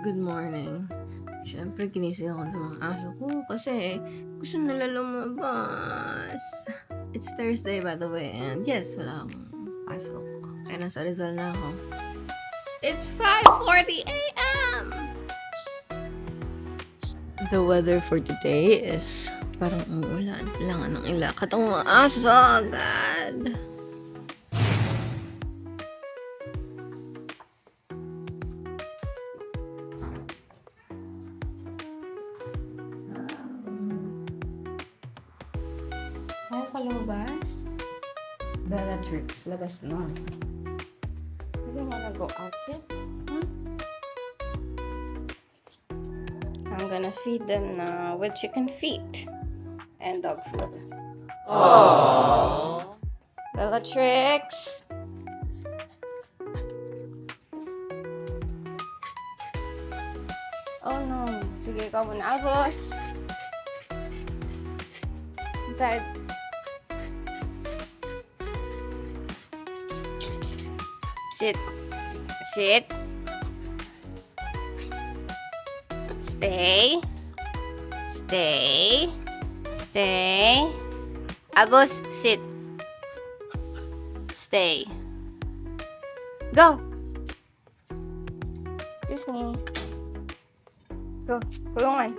Good morning. Siyempre ginising ako ng mga aso ko kasi gusto nila lumabas. It's Thursday by the way and yes, wala akong pasok. Kaya nasa Rizal na ako. It's 5:40 a.m. The weather for today is parang umuulan. Kailangan ng ilakad ang mga aso agad. Ayaw ka lumabas? Bellatrix, labas na. You don't wanna go out yet? Huh? I'm gonna feed them now with chicken feet and dog food. Aww. Bellatrix! Oh no. Sige, ikaw muna. Albus! Inside. Sit. Sit. Stay. Stay. Stay. Albus, sit. Stay. Go. Excuse me. Go. Kulungan.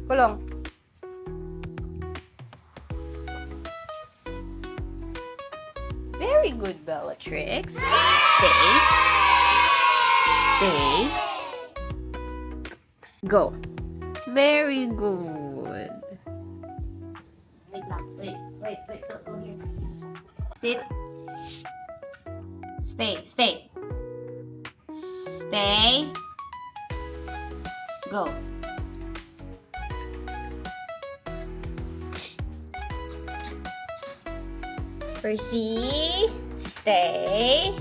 Kulong. Very good, Bellatrix. Stay. Stay. Go. Very good. Wait lang. Wait. Go here. Sit. Stay. Stay. Stay. Go. Percy, stay.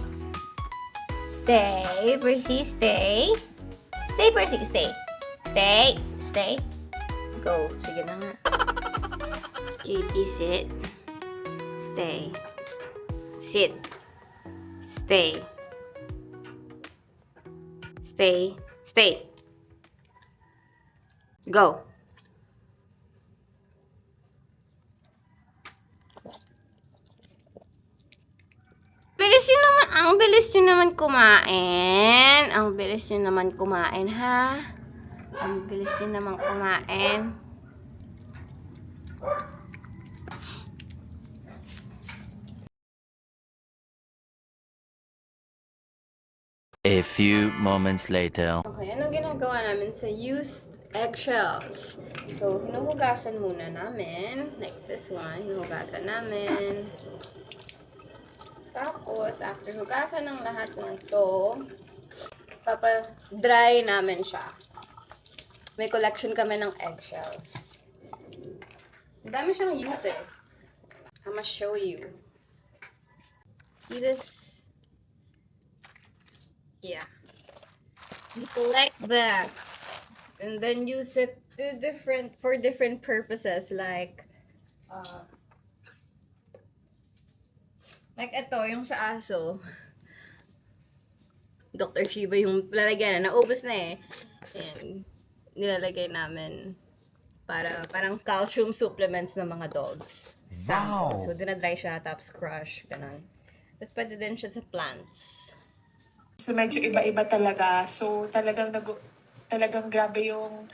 Stay, Percy, stay. Stay, Percy, stay. Stay, stay. Go. Sige na nga. Katie, sit. Stay. Sit. Stay. Stay. Stay. Go. Ang bilis nyo naman kumain. Ang bilis nyo naman kumain, ha? Ang bilis nyo naman kumain. A few moments later. Okay, anong ginagawa namin sa used eggshells? So, hinuhugasan muna namin. Like this one, hinuhugasan namin. Tapos, after hugasan ng lahat ng ito, papa-dry namin siya. May collection kami ng eggshells. Ang dami siyang use eh. I'm gonna show you. See this? Yeah. You collect that. And then use it for different purposes like ito, yung sa aso. Dr. Shiba yung lalagyan na. Naubos na eh. Ayan. Nilalagay namin para parang calcium supplements ng mga dogs. Wow! So, dinadry siya, tapos crush. Ganun. Tapos pwede din siya sa plants. So, medyo iba-iba talaga. So, talagang grabe yung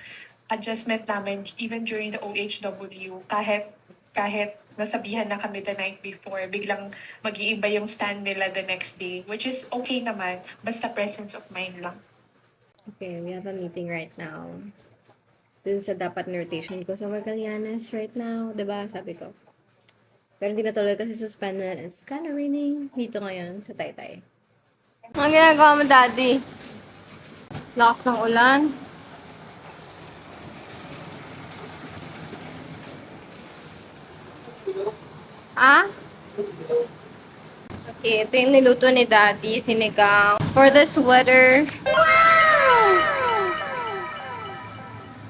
adjustment namin even during the OHW. Kahit nasabihan na kami the night before, biglang mag-iiba yung stand nila the next day, which is okay naman, basta presence of mind lang. Okay, we have a meeting right now. Dun sa dapat na rotation ko sa Magallanes right now. Diba? Sabi ko. Pero hindi na tuloy kasi suspended. It's kind of raining dito ngayon sa Taytay. Ang ginagawa mo, Daddy? Lakas ng ulan. Ah? Okay, ito yung niluto ni Daddy, sinigang. For this weather. Wow!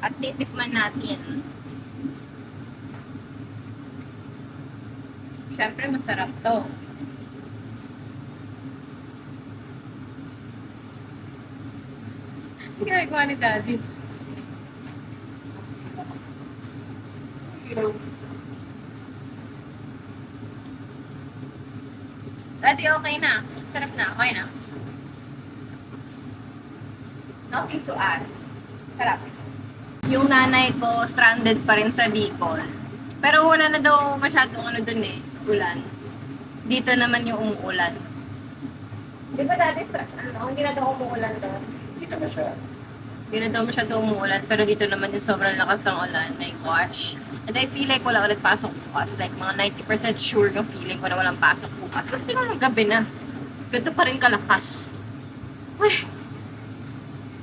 At titikman natin. Siyempre, masarap to. Ginagawa ni Daddy. Daddy, okay na. Sarap na. Okay na. Nothing to add. Sarap. Yung nanay ko, stranded pa rin sa Bicol. Pero wala na daw masyadong ano dun eh, ulan. Dito naman yung umuulan. Di ba dati, hindi na daw umuulan doon? Dito na siya. Hindi na daw masyadong umuulan, pero dito naman yung sobrang lakas ng ulan. My gosh. And I feel like wala ulit pasok bukas. Like, mga 90% sure yung feeling ko na walang pasok bukas. Kasi tingnan mo gabi na. Ganito pa rin kalakas. Ay.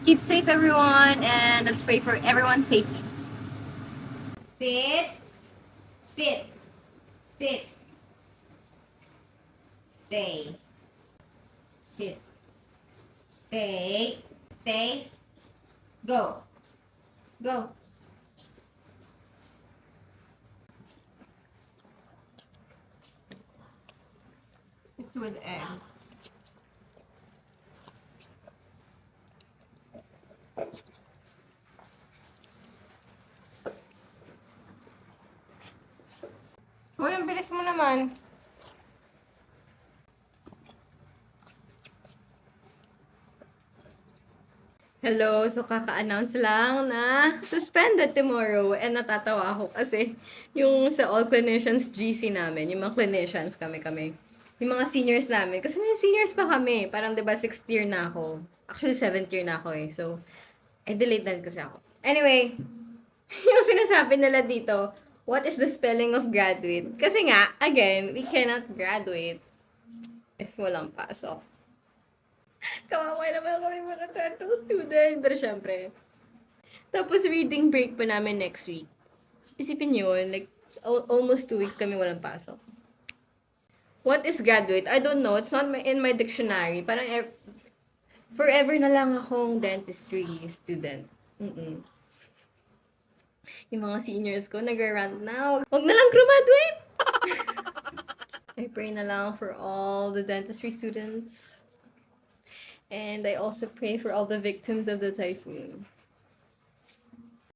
Keep safe, everyone, and let's pray for everyone's safety. Sit. Sit. Sit. Stay. Sit. Stay. Stay. Go. Go. It's with egg. Uy, ang bilis mo naman. Hello, so kaka-announce lang na suspended tomorrow and natatawa ako kasi yung sa all clinicians GC namin, yung mga clinicians kami, yung mga seniors namin, kasi may seniors pa kami, parang 'di ba 6th year na ako, actually 7th year na ako eh, so delayed na rin kasi ako. Anyway, yung sinasabi nila dito, what is the spelling of graduate? Kasi nga, again, we cannot graduate if walang pasok. Kawawa naman kami mga tattoo student. Pero syempre. Tapos reading break pa namin next week. Isipin nyo yun, like, almost 2 weeks kami walang pasok. What is graduate? I don't know. It's not in my dictionary. Parang forever na lang akong dentistry student. Yung mga seniors ko, nag-rant na. Huwag na lang graduate! I pray na lang for all the dentistry students. And I also pray for all the victims of the typhoon.